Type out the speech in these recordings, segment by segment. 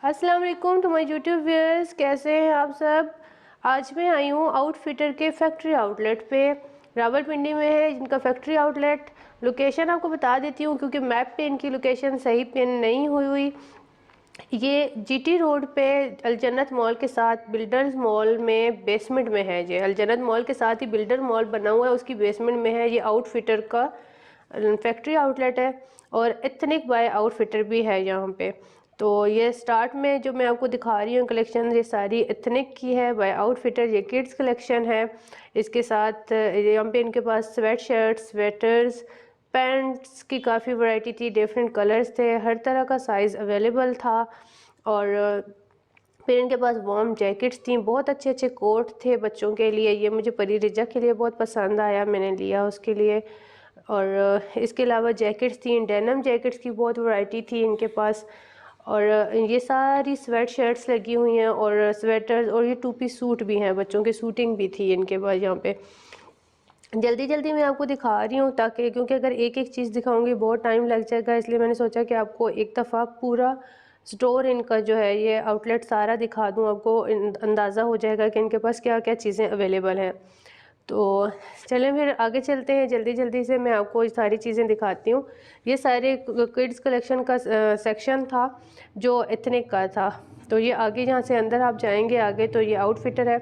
अस्सलाम वालेकुम to my YouTube viewers, कैसे हैं आप सब। आज मैं आई हूँ आउटफिटर के फैक्ट्री आउटलेट पे। रावलपिंडी में है जिनका फैक्ट्री आउटलेट। लोकेशन आपको बता देती हूँ क्योंकि मैप पे इनकी लोकेशन सही पिन नहीं हुई। ये जीटी रोड पे अलजन्नत मॉल के साथ बिल्डर्स मॉल में बेसमेंट में है। ये अलजन्नत मॉल के साथ ही बिल्डर मॉल बना हुआ है, उसकी बेसमेंट में है। ये आउटफिटर का फैक्ट्री आउटलेट है और एथनिक बाय आउटफिटर भी है यहाँ पे। तो ये स्टार्ट में जो मैं आपको दिखा रही हूँ कलेक्शन, ये सारी एथनिक की है बाय आउटफिटर। ये किड्स कलेक्शन है। इसके साथ यहाँ पे इनके पास स्वेट शर्ट, स्वेटर्स, पैंट्स की काफ़ी वैरायटी थी, डिफरेंट कलर्स थे, हर तरह का साइज़ अवेलेबल था। और फिर इनके पास वार्म जैकेट्स थी, बहुत अच्छे अच्छे कोट थे बच्चों के लिए। ये मुझे परी रिजा के लिए बहुत पसंद आया, मैंने लिया उसके लिए। और इसके अलावा जैकेट्स थी, डेनिम जैकेट्स की बहुत वैरायटी थी इनके पास। और ये सारी स्वेट शर्ट्स लगी हुई हैं और स्वेटर्स, और ये टू पीस सूट भी हैं, बच्चों की सूटिंग भी थी इनके पास यहाँ पे। जल्दी जल्दी मैं आपको दिखा रही हूँ ताकि, क्योंकि अगर एक एक चीज़ दिखाऊंगी बहुत टाइम लग जाएगा, इसलिए मैंने सोचा कि आपको एक दफ़ा पूरा स्टोर इनका जो है ये आउटलेट सारा दिखा दूँ, आपको अंदाज़ा हो जाएगा कि इनके पास क्या क्या चीज़ें अवेलेबल हैं। तो चलें फिर आगे चलते हैं, जल्दी जल्दी से मैं आपको ये सारी चीज़ें दिखाती हूँ। ये सारे किड्स कलेक्शन का सेक्शन था जो एथनिक का था। तो ये आगे जहाँ से अंदर आप जाएंगे आगे तो ये आउटफिटर है।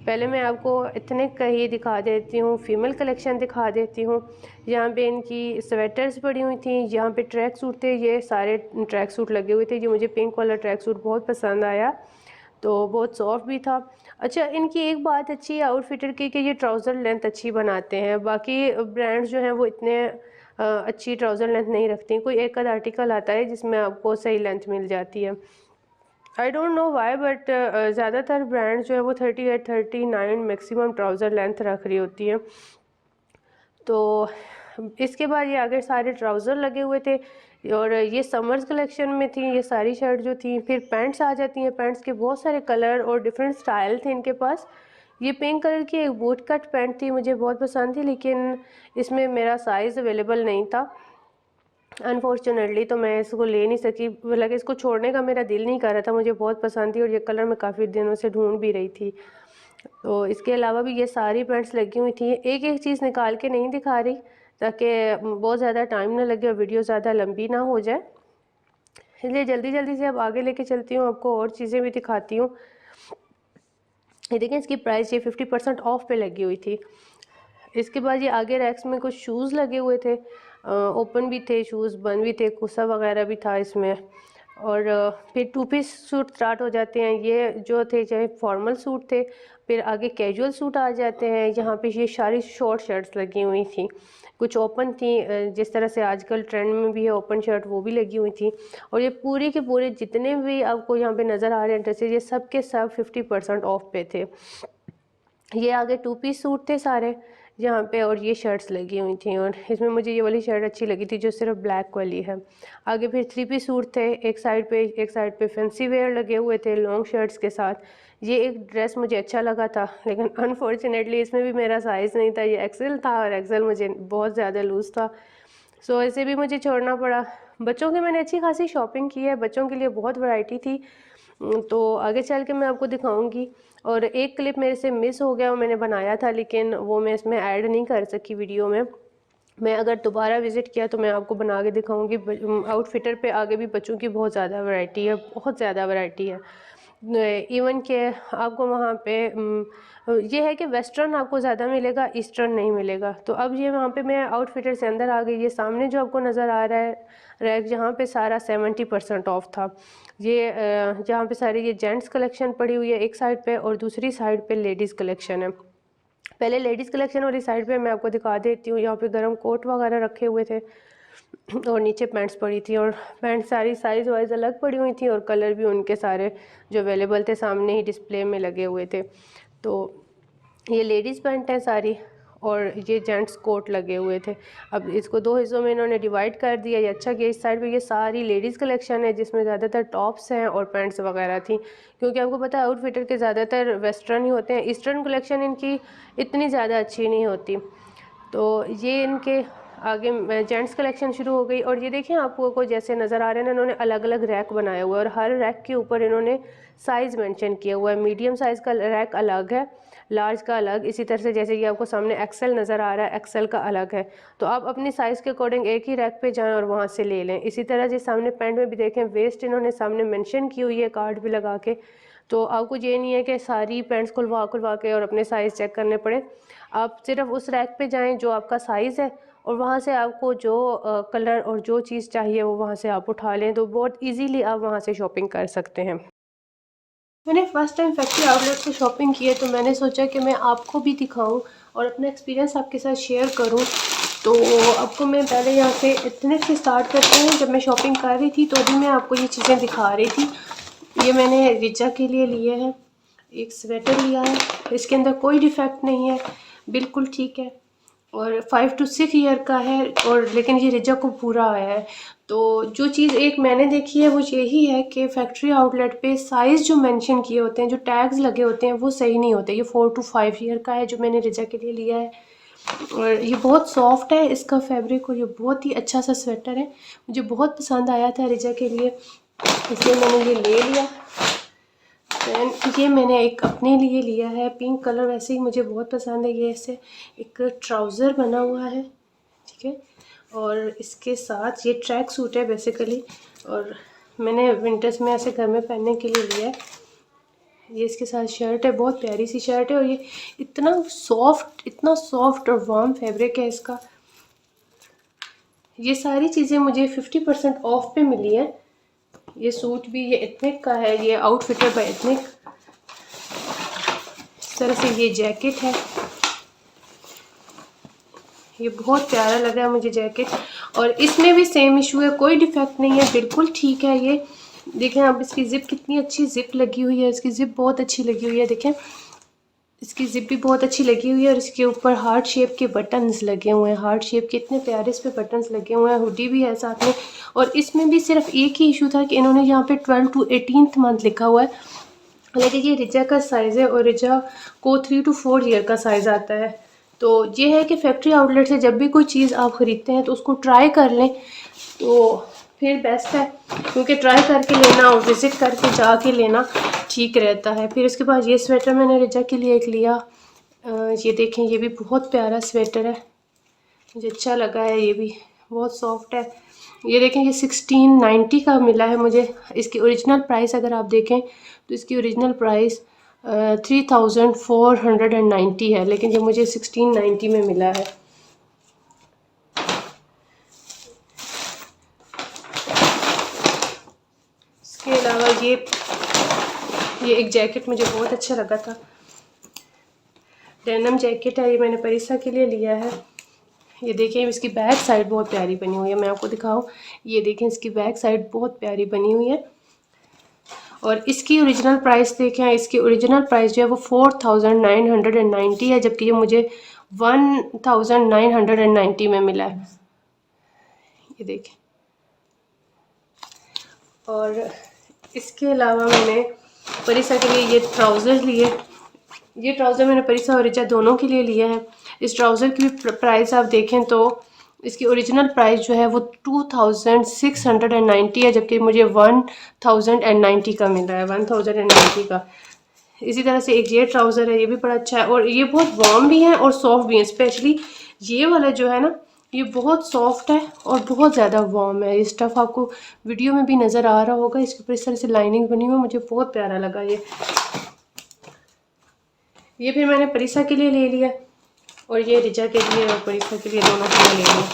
पहले मैं आपको एथनिक का ही दिखा देती हूँ, फीमेल कलेक्शन दिखा देती हूँ। यहाँ पे इनकी स्वेटर्स पड़ी हुई थी, यहाँ पे ट्रैक सूट थे, ये सारे ट्रैक सूट लगे हुए थे। जो मुझे पिंक वाला ट्रैक सूट बहुत पसंद आया, तो बहुत सॉफ्ट भी था। अच्छा, इनकी एक बात अच्छी है आउटफिटर की कि ये ट्राउज़र लेंथ अच्छी बनाते हैं। बाकी ब्रांड्स जो हैं वो इतने अच्छी ट्राउज़र लेंथ नहीं रखती। कोई एक आध आर्टिकल आता है जिसमें आपको सही लेंथ मिल जाती है। I don't know why, but ज़्यादातर ब्रांड्स जो है वो 38 39 मैक्सिमम ट्राउज़र लेंथ रख रही होती है। तो इसके बाद ये आगे सारे ट्राउज़र लगे हुए थे और ये समर्स कलेक्शन में थी ये सारी शर्ट जो थी। फिर पैंट्स आ जाती हैं, पैंट्स के बहुत सारे कलर और डिफरेंट स्टाइल थे इनके पास। ये पिंक कलर की एक बूट कट पैंट थी, मुझे बहुत पसंद थी, लेकिन इसमें मेरा साइज़ अवेलेबल नहीं था अनफॉर्चुनेटली, तो मैं इसको ले नहीं सकी। हालांकि इसको छोड़ने का मेरा दिल नहीं कर रहा था, मुझे बहुत पसंद थी और ये कलर मैं काफ़ी दिनों से ढूंढ भी रही थी। तो इसके अलावा भी ये सारी पैंट्स लगी हुई थी। एक एक चीज़ निकाल के नहीं दिखा रही ताकि बहुत ज़्यादा टाइम ना लगे और वीडियो ज़्यादा लंबी ना हो जाए, इसलिए जल्दी जल्दी से अब आगे लेके चलती हूँ, आपको और चीज़ें भी दिखाती हूँ। ये देखें, इसकी प्राइस ये 50% ऑफ पे लगी हुई थी। इसके बाद ये आगे रैक्स में कुछ शूज़ लगे हुए थे, ओपन भी थे शूज़, बंद भी थे, कुर्सा वगैरह भी था इसमें। और फिर टू पीस सूट स्टार्ट हो जाते हैं। ये जो थे चाहे फॉर्मल सूट थे, फिर आगे कैजुअल सूट आ जाते हैं। यहाँ पे ये सारी शॉर्ट शर्ट्स लगी हुई थी, कुछ ओपन थी, जिस तरह से आजकल ट्रेंड में भी है ओपन शर्ट, वो भी लगी हुई थी। और ये पूरे के पूरे जितने भी आपको यहाँ पे नज़र आ रहे हैं ड्रेसेस, ये सब के सब 50% ऑफ पे थे। ये आगे टू पीस सूट थे सारे यहाँ पे, और ये शर्ट्स लगी हुई थी। और इसमें मुझे ये वाली शर्ट अच्छी लगी थी जो सिर्फ ब्लैक वाली है। आगे फिर थ्री पीस सूट थे, एक साइड पे फैंसी वेयर लगे हुए थे लॉन्ग शर्ट्स के साथ। ये एक ड्रेस मुझे अच्छा लगा था, लेकिन अनफॉर्चुनेटली इसमें भी मेरा साइज़ नहीं था। ये एक्सेल था और एक्सेल मुझे बहुत ज़्यादा लूज़ था, सो इसे भी मुझे छोड़ना पड़ा। बच्चों की मैंने अच्छी खासी शॉपिंग की है, बच्चों के लिए बहुत वैरायटी थी, तो आगे चल के मैं आपको दिखाऊंगी। और एक क्लिप मेरे से मिस हो गया, वो मैंने बनाया था लेकिन वो मैं इसमें ऐड नहीं कर सकी वीडियो में। मैं अगर दोबारा विज़िट किया तो मैं आपको बना के दिखाऊंगी। आउटफिटर पे आगे भी बच्चों की बहुत ज़्यादा वैरायटी है, बहुत ज़्यादा वैरायटी है। इवन के आपको वहाँ पे ये है कि वेस्टर्न आपको ज़्यादा मिलेगा, ईस्टर्न नहीं मिलेगा। तो अब ये वहाँ पे मैं आउटफिटर से अंदर आ गई। ये सामने जो आपको नज़र आ रहा है रैक, जहाँ पे सारा 70% ऑफ था। ये जहाँ पे सारी ये जेंट्स कलेक्शन पड़ी हुई है एक साइड पे, और दूसरी साइड पे लेडीज़ कलेक्शन है। पहले लेडीज़ कलेक्शन वाली साइड पे मैं आपको दिखा देती हूँ। यहाँ पे गर्म कोट वगैरह रखे हुए थे और नीचे पैंट्स पड़ी थी, और पैंट सारी साइज़ वाइज अलग पड़ी हुई थी और कलर भी उनके सारे जो अवेलेबल थे सामने ही डिस्प्ले में लगे हुए थे। तो ये लेडीज़ पैंट है सारी, और ये जेंट्स कोट लगे हुए थे। अब इसको दो हिस्सों में इन्होंने डिवाइड कर दिया। ये अच्छा कि इस साइड पे ये सारी लेडीज़ कलेक्शन है जिसमें ज़्यादातर टॉप्स हैं और पैंट्स वगैरह थी, क्योंकि आपको पता है आउटफिटर के ज़्यादातर वेस्टर्न ही होते हैं। ईस्टर्न कलेक्शन इनकी इतनी ज़्यादा अच्छी नहीं होती। तो ये इनके आगे जेंट्स कलेक्शन शुरू हो गई। और ये देखें आपको जैसे नज़र आ रहे हैं, इन्होंने अलग अलग रैक बनाया हुआ है और हर रैक के ऊपर इन्होंने साइज़ मेंशन किया हुआ है। मीडियम साइज़ का रैक अलग है, लार्ज का अलग, इसी तरह से जैसे कि आपको सामने एक्सेल नज़र आ रहा है, एक्सेल का अलग है। तो आप अपनी साइज़ के अकॉर्डिंग एक ही रैक पे जाएं और वहाँ से ले लें। इसी तरह से सामने पैंट में भी देखें वेस्ट इन्होंने सामने मेंशन की हुई है कार्ड भी लगा के। तो आपको ये नहीं है कि सारी पैंट्स खुलवा खुलवा के और अपने साइज़ चेक करने पड़े। आप सिर्फ उस रैक पे जाएं जो आपका साइज़ है और वहाँ से आपको जो कलर और जो चीज़ चाहिए वो वहाँ से आप उठा लें। तो बहुत इजीली आप वहाँ से शॉपिंग कर सकते हैं। मैंने फ़र्स्ट टाइम फैक्ट्री आउटलेट से शॉपिंग की है, तो मैंने सोचा कि मैं आपको भी दिखाऊं और अपना एक्सपीरियंस आपके साथ शेयर करूं। तो आपको मैं पहले यहाँ से इतने से स्टार्ट करते हैं। जब मैं शॉपिंग कर रही थी तो अभी मैं आपको ये चीज़ें दिखा रही थी। ये मैंने रिचा के लिए लिए हैं, एक स्वेटर लिया है, इसके अंदर कोई डिफेक्ट नहीं है, बिल्कुल ठीक है और 5 to 6 ईयर का है। और लेकिन ये रिजा को पूरा आया है। तो जो चीज़ एक मैंने देखी है वो यही है कि फैक्ट्री आउटलेट पे साइज़ जो मेंशन किए होते हैं, जो टैग्स लगे होते हैं, वो सही नहीं होते। ये 4 to 5 ईयर का है जो मैंने रिजा के लिए लिया है और ये बहुत सॉफ्ट है इसका फैब्रिक और ये बहुत ही अच्छा सा स्वेटर है। मुझे बहुत पसंद आया था रिजा के लिए, इसलिए मैंने ये ले लिया। दैन ये मैंने एक अपने लिए लिया है पिंक कलर, वैसे ही मुझे बहुत पसंद है। ये ऐसे एक ट्राउज़र बना हुआ है, ठीक है, और इसके साथ ये ट्रैक सूट है बेसिकली और मैंने विंटर्स में ऐसे घर में पहनने के लिए लिया है। ये इसके साथ शर्ट है, बहुत प्यारी सी शर्ट है और ये इतना सॉफ्ट और वार्म फैब्रिक है इसका। ये सारी चीज़ें मुझे 50% ऑफ पे मिली है। ये सूट भी ये एथनिक का है, ये आउटफिटर बाय एथनिक। इस तरह से ये जैकेट है, ये बहुत प्यारा लगा है मुझे जैकेट। और इसमें भी सेम इशू है, कोई डिफेक्ट नहीं है, बिल्कुल ठीक है। ये देखें आप, इसकी ज़िप कितनी अच्छी ज़िप लगी हुई है, इसकी ज़िप बहुत अच्छी लगी हुई है। देखें इसकी ज़िप भी बहुत अच्छी लगी हुई है और इसके ऊपर हार्ट शेप के बटन्स लगे हुए हैं, हार्ट शेप के इतने प्यारे इस पे बटन्स लगे हुए हैं। हुडी भी है साथ में। और इसमें भी सिर्फ एक ही इशू था कि इन्होंने यहाँ पे 12 to 18th मंथ लिखा हुआ है, लेकिन ये रिजा का साइज़ है और रिजा को 3 to 4 ईयर का साइज़ आता है। तो ये है कि फैक्ट्री आउटलेट से जब भी कोई चीज़ आप ख़रीदते हैं तो उसको ट्राई कर लें तो फिर बेस्ट है, क्योंकि ट्राई करके लेना और विज़िट करके जाके लेना ठीक रहता है। फिर उसके बाद ये स्वेटर मैंने रिजा के लिए एक लिया। ये देखें, ये भी बहुत प्यारा स्वेटर है, मुझे अच्छा लगा है, ये भी बहुत सॉफ्ट है। ये देखें, ये 1690 का मिला है मुझे। इसकी ओरिजिनल प्राइस अगर आप देखें तो इसकी ओरिजिनल प्राइस 3490 है, लेकिन ये मुझे 1690 में मिला है। इसके अलावा ये एक जैकेट मुझे बहुत अच्छा लगा था, डेनिम जैकेट है, ये मैंने परिसा के लिए लिया है। ये देखें, इसकी बैक साइड बहुत प्यारी बनी हुई है, मैं आपको दिखाऊं। ये देखें, इसकी बैक साइड बहुत प्यारी बनी हुई है और इसकी ओरिजिनल प्राइस देखें, इसकी ओरिजिनल प्राइस जो है वो 4990 है, जबकि ये मुझे 1990 में मिला है। ये देखें, और इसके अलावा मैंने परिसा के लिए ये ट्राउज़र लिए। ये ट्राउज़र मैंने परिसा और रिचा दोनों के लिए लिया है। इस ट्राउज़र की भी प्राइस आप देखें तो इसकी ओरिजिनल प्राइस जो है वो 2690 है, जबकि मुझे 1090 का मिला है, 1090 का। इसी तरह से एक ये ट्राउज़र है, ये भी बड़ा अच्छा है और ये बहुत वार्म भी है और सॉफ्ट भी है। स्पेशली ये वाला जो है ना, ये बहुत सॉफ्ट है और बहुत ज़्यादा वार्म है। ये स्टफ़ आपको वीडियो में भी नज़र आ रहा होगा, इसके ऊपर इस तरह से लाइनिंग बनी हुई है, मुझे बहुत प्यारा लगा ये फिर मैंने परिसा के लिए ले लिया और ये रिजा के लिए और परिसा के लिए, दोनों के लिए ले लिया।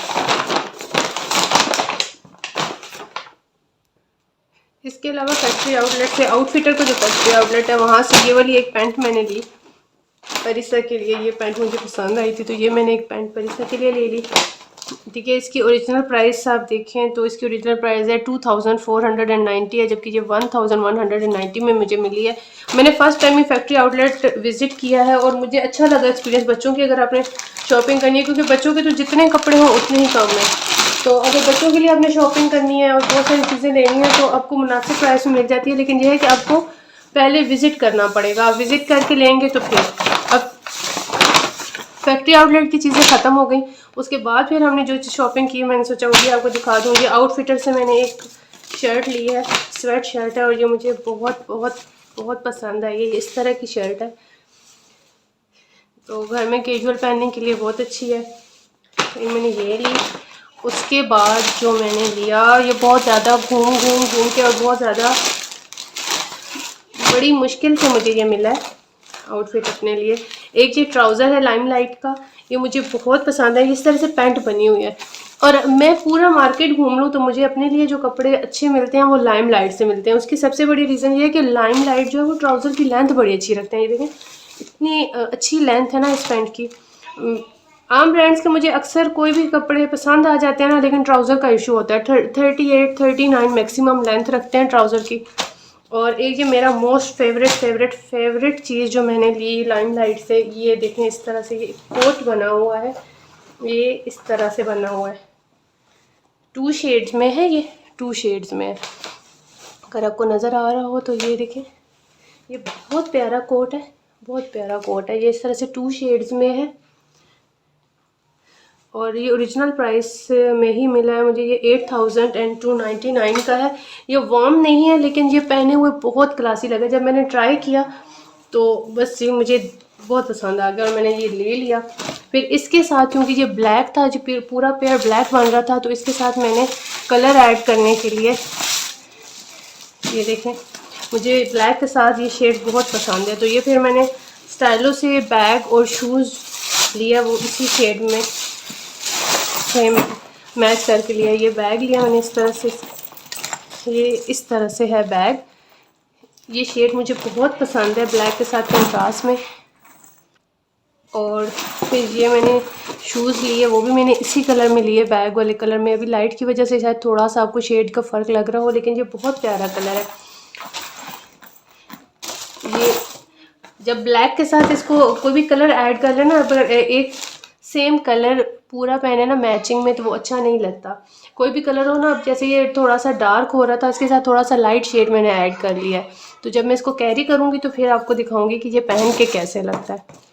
इसके अलावा फैक्ट्री आउटलेट से आउटफिटर को जो फैक्ट्री आउटलेट है वहाँ से ये वाली एक पैंट मैंने ली परिसा के लिए। ये पैंट मुझे पसंद आई थी तो ये मैंने एक पैंट परिसा के लिए ले ली। ठीक है, इसकी ओरिजिनल प्राइस आप देखें तो इसकी ओरिजिनल प्राइस है 2490 है, जबकि ये 1190 में मुझे मिली है। मैंने फ़र्स्ट टाइम ही फैक्ट्री आउटलेट विज़िट किया है और मुझे अच्छा लगा एक्सपीरियंस। बच्चों की अगर आपने शॉपिंग करनी है, क्योंकि बच्चों के तो जितने कपड़े हों उतने ही कम हैं, तो अगर बच्चों के लिए आपने शॉपिंग करनी है और बहुत सारी चीज़ें लेनी है तो आपको मुनासिब प्राइस में मिल जाती है। लेकिन यह है कि आपको पहले विज़िट करना पड़ेगा, आप विज़िट करके लेंगे तो फिर अब फैक्ट्री आउटलेट की चीज़ें ख़त्म हो गई। उसके बाद फिर हमने जो शॉपिंग की मैंने सोचा वो भी आपको दिखा दूँ। ये आउटफिटर से मैंने एक शर्ट ली है, स्वेट शर्ट है, और ये मुझे बहुत बहुत बहुत पसंद है। ये इस तरह की शर्ट है, तो घर में कैजुअल पहनने के लिए बहुत अच्छी है। तो मैंने ये ली। उसके बाद जो मैंने लिया, ये बहुत ज़्यादा घूम घूम घूम के और बहुत ज़्यादा बड़ी मुश्किल से मुझे ये मिला है आउटफिट अपने लिए। एक ये ट्राउज़र है लाइमलाइट का, ये मुझे बहुत पसंद है। इस तरह से पैंट बनी हुई है, और मैं पूरा मार्केट घूम लूँ तो मुझे अपने लिए जो कपड़े अच्छे मिलते हैं वो लाइमलाइट से मिलते हैं। उसकी सबसे बड़ी रीज़न ये है कि लाइमलाइट जो है वो ट्राउज़र की लेंथ बड़ी अच्छी रखते हैं। ये देखें इतनी अच्छी लेंथ है ना इस पैंट की। आम ब्रांड्स के मुझे अक्सर कोई भी कपड़े पसंद आ जाते हैं ना, लेकिन ट्राउज़र का इशू होता है। 38 39 मैक्सिमम लेंथ रखते हैं ट्राउज़र की। और एक ये मेरा मोस्ट फेवरेट चीज़ जो मैंने ली लाइमलाइट से, ये देखें इस तरह से ये कोट बना हुआ है। ये इस तरह से बना हुआ है, 2 शेड्स में है, ये 2 शेड्स में है। अगर आपको नज़र आ रहा हो तो ये देखें, ये बहुत प्यारा कोट है, बहुत प्यारा कोट है। ये इस तरह से 2 शेड्स में है, और ये ओरिजिनल प्राइस में ही मिला है मुझे। ये 8299 का है। ये वार्म नहीं है, लेकिन ये पहने हुए बहुत क्लासी लगा। जब मैंने ट्राई किया तो बस ये मुझे बहुत पसंद आ गया और मैंने ये ले लिया। फिर इसके साथ क्योंकि ये ब्लैक था, जो पूरा पेयर ब्लैक बन रहा था, तो इसके साथ मैंने कलर ऐड करने के लिए, ये देखें मुझे ब्लैक के साथ ये शेड बहुत पसंद है, तो ये फिर मैंने स्टाइलो से बैग और शूज़ लिया, वो इसी शेड में सेम मैच करके लिया। ये बैग लिया मैंने इस तरह से, ये इस तरह से है बैग। ये शेड मुझे बहुत पसंद है ब्लैक के साथ कंट्रास्ट में। और फिर ये मैंने शूज़ लिए, वो भी मैंने इसी कलर में लिए, बैग वाले कलर में। अभी लाइट की वजह से शायद थोड़ा सा आपको शेड का फ़र्क लग रहा हो, लेकिन ये बहुत प्यारा कलर है। ये जब ब्लैक के साथ इसको कोई भी कलर ऐड कर लेना, अगर एक सेम कलर पूरा पहने ना मैचिंग में, तो वो अच्छा नहीं लगता। कोई भी कलर हो ना, अब जैसे ये थोड़ा सा डार्क हो रहा था, इसके साथ थोड़ा सा लाइट शेड मैंने ऐड कर लिया है। तो जब मैं इसको कैरी करूँगी तो फिर आपको दिखाऊंगी कि ये पहन के कैसे लगता है।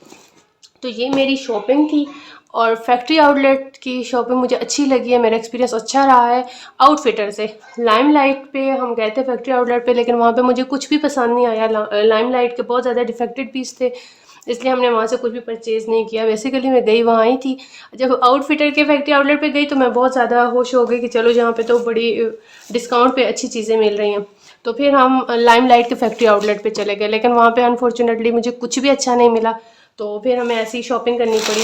तो ये मेरी शॉपिंग थी, और फैक्ट्री आउटलेट की शॉपिंग मुझे अच्छी लगी है, मेरा एक्सपीरियंस अच्छा रहा है आउटफिटर से। लाइमलाइट पे हम गए थे फैक्ट्री आउटलेट पे, लेकिन वहाँ पे मुझे कुछ भी पसंद नहीं आया। लाइमलाइट के बहुत ज़्यादा डिफेक्टेड पीस थे, इसलिए हमने वहाँ से कुछ भी परचेज़ नहीं किया। बेसिकली मैं गई वहाँ ही थी। जब आउटफिटर के फैक्ट्री आउटलेट पे गई तो मैं बहुत ज़्यादा खुश हो गई कि चलो जहाँ पे तो बड़ी डिस्काउंट पे अच्छी चीज़ें मिल रही हैं। तो फिर हम लाइमलाइट के फैक्ट्री आउटलेट पे चले गए, लेकिन वहाँ पे अनफॉर्चुनेटली मुझे कुछ भी अच्छा नहीं मिला, तो फिर हमें ऐसी शॉपिंग करनी पड़ी।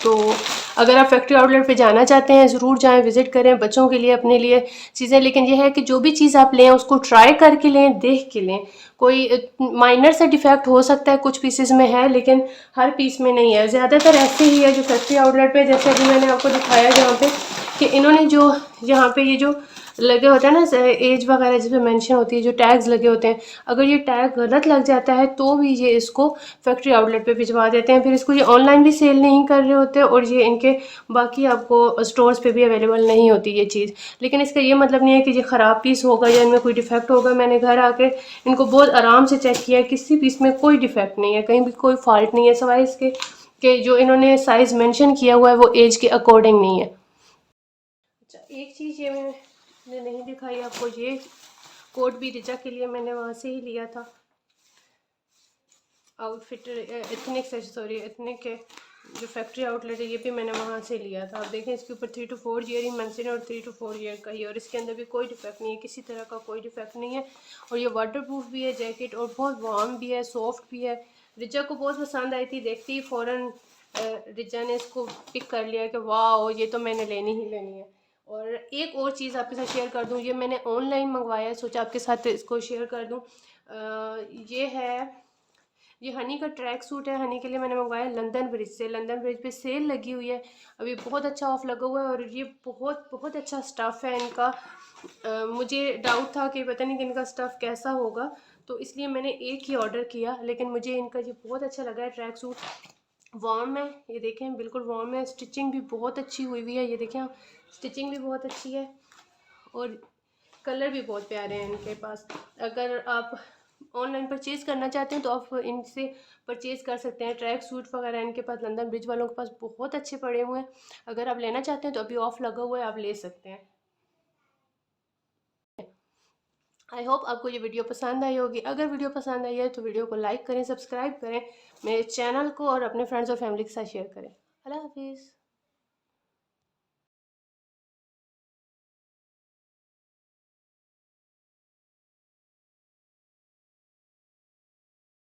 तो अगर आप फैक्ट्री आउटलेट पे जाना चाहते हैं ज़रूर जाएं, विज़िट करें, बच्चों के लिए, अपने लिए चीज़ें। लेकिन यह है कि जो भी चीज़ आप लें उसको ट्राई करके लें, देख के लें। कोई माइनर सा डिफेक्ट हो सकता है कुछ पीसेस में है, लेकिन हर पीस में नहीं है। ज़्यादातर ऐसे ही है जो फैक्ट्री आउटलेट पे, जैसे अभी मैंने आपको दिखाया जहाँ पे कि इन्होंने जो यहाँ पे ये जो लगे होते हैं ना एज वगैरह जिस पे मेंशन होती है, जो टैग्स लगे होते हैं, अगर ये टैग गलत लग जाता है तो भी ये इसको फैक्ट्री आउटलेट पे भिजवा देते हैं। फिर इसको ये ऑनलाइन भी सेल नहीं कर रहे होते, और ये इनके बाकी आपको स्टोर्स पे भी अवेलेबल नहीं होती ये चीज़। लेकिन इसका ये मतलब नहीं है कि ये ख़राब पीस होगा या इनमें कोई डिफेक्ट होगा। मैंने घर आके इनको बहुत आराम से चेक किया, किसी पीस में कोई डिफेक्ट नहीं है, कहीं भी कोई फॉल्ट नहीं है, सिवाय इसके कि जो इन्होंने साइज़ मेंशन किया हुआ है वो एज के अकॉर्डिंग नहीं है। अच्छा, एक चीज़ ये मैंने नहीं दिखाई आपको, ये कोट भी रिचा के लिए मैंने वहाँ से ही लिया था। आउटफिटर एथनिक से, सॉरी एथनिक के जो फैक्ट्री आउटलेट है, ये भी मैंने वहाँ से लिया था। आप देखें इसके ऊपर 3 to 4 ईयर ही मेंशन है, और 3 to 4 ईयर का ही, और इसके अंदर भी कोई डिफेक्ट नहीं है, किसी तरह का कोई डिफेक्ट नहीं है। और ये वाटर प्रूफ भी है जैकेट, और बहुत वार्म भी है, सॉफ्ट भी है। रिचा को बहुत पसंद आई थी, देखती ही फ़ौरन रिचा ने इसको पिक कर लिया कि वाह ये तो मैंने लेनी ही लेनी है। और एक और चीज़ आपके साथ शेयर कर दूँ, ये मैंने ऑनलाइन मंगवाया है, सोचा आपके साथ इसको शेयर कर दूँ। ये है, ये हनी का ट्रैक सूट है। हनी के लिए मैंने मंगवाया लंदन ब्रिज से। लंदन ब्रिज पे सेल लगी हुई है, अभी बहुत अच्छा ऑफ लगा हुआ है, और ये बहुत बहुत अच्छा स्टफ़ है इनका। मुझे डाउट था कि पता नहीं कि इनका स्टफ़ कैसा होगा, तो इसलिए मैंने एक ही ऑर्डर किया, लेकिन मुझे इनका ये बहुत अच्छा लगा है। ट्रैक सूट वार्म है, ये देखें बिल्कुल वार्म है। स्टिचिंग भी बहुत अच्छी हुई हुई है, ये देखें आप, स्टिचिंग भी बहुत अच्छी है, और कलर भी बहुत प्यारे हैं इनके पास। अगर आप ऑनलाइन परचेज़ करना चाहते हैं तो आप इनसे परचेज़ कर सकते हैं। ट्रैक सूट वगैरह इनके पास लंदन ब्रिज वालों के पास बहुत अच्छे पड़े हुए हैं। अगर आप लेना चाहते हैं तो अभी ऑफ लगा हुआ है, आप ले सकते हैं। आई होप आपको ये वीडियो पसंद आई होगी। अगर वीडियो पसंद आई है तो वीडियो को लाइक करें, सब्सक्राइब करें मेरे चैनल को, और अपने फ्रेंड्स और फैमिली के साथ शेयर करें। अल्लाह हाफिज़।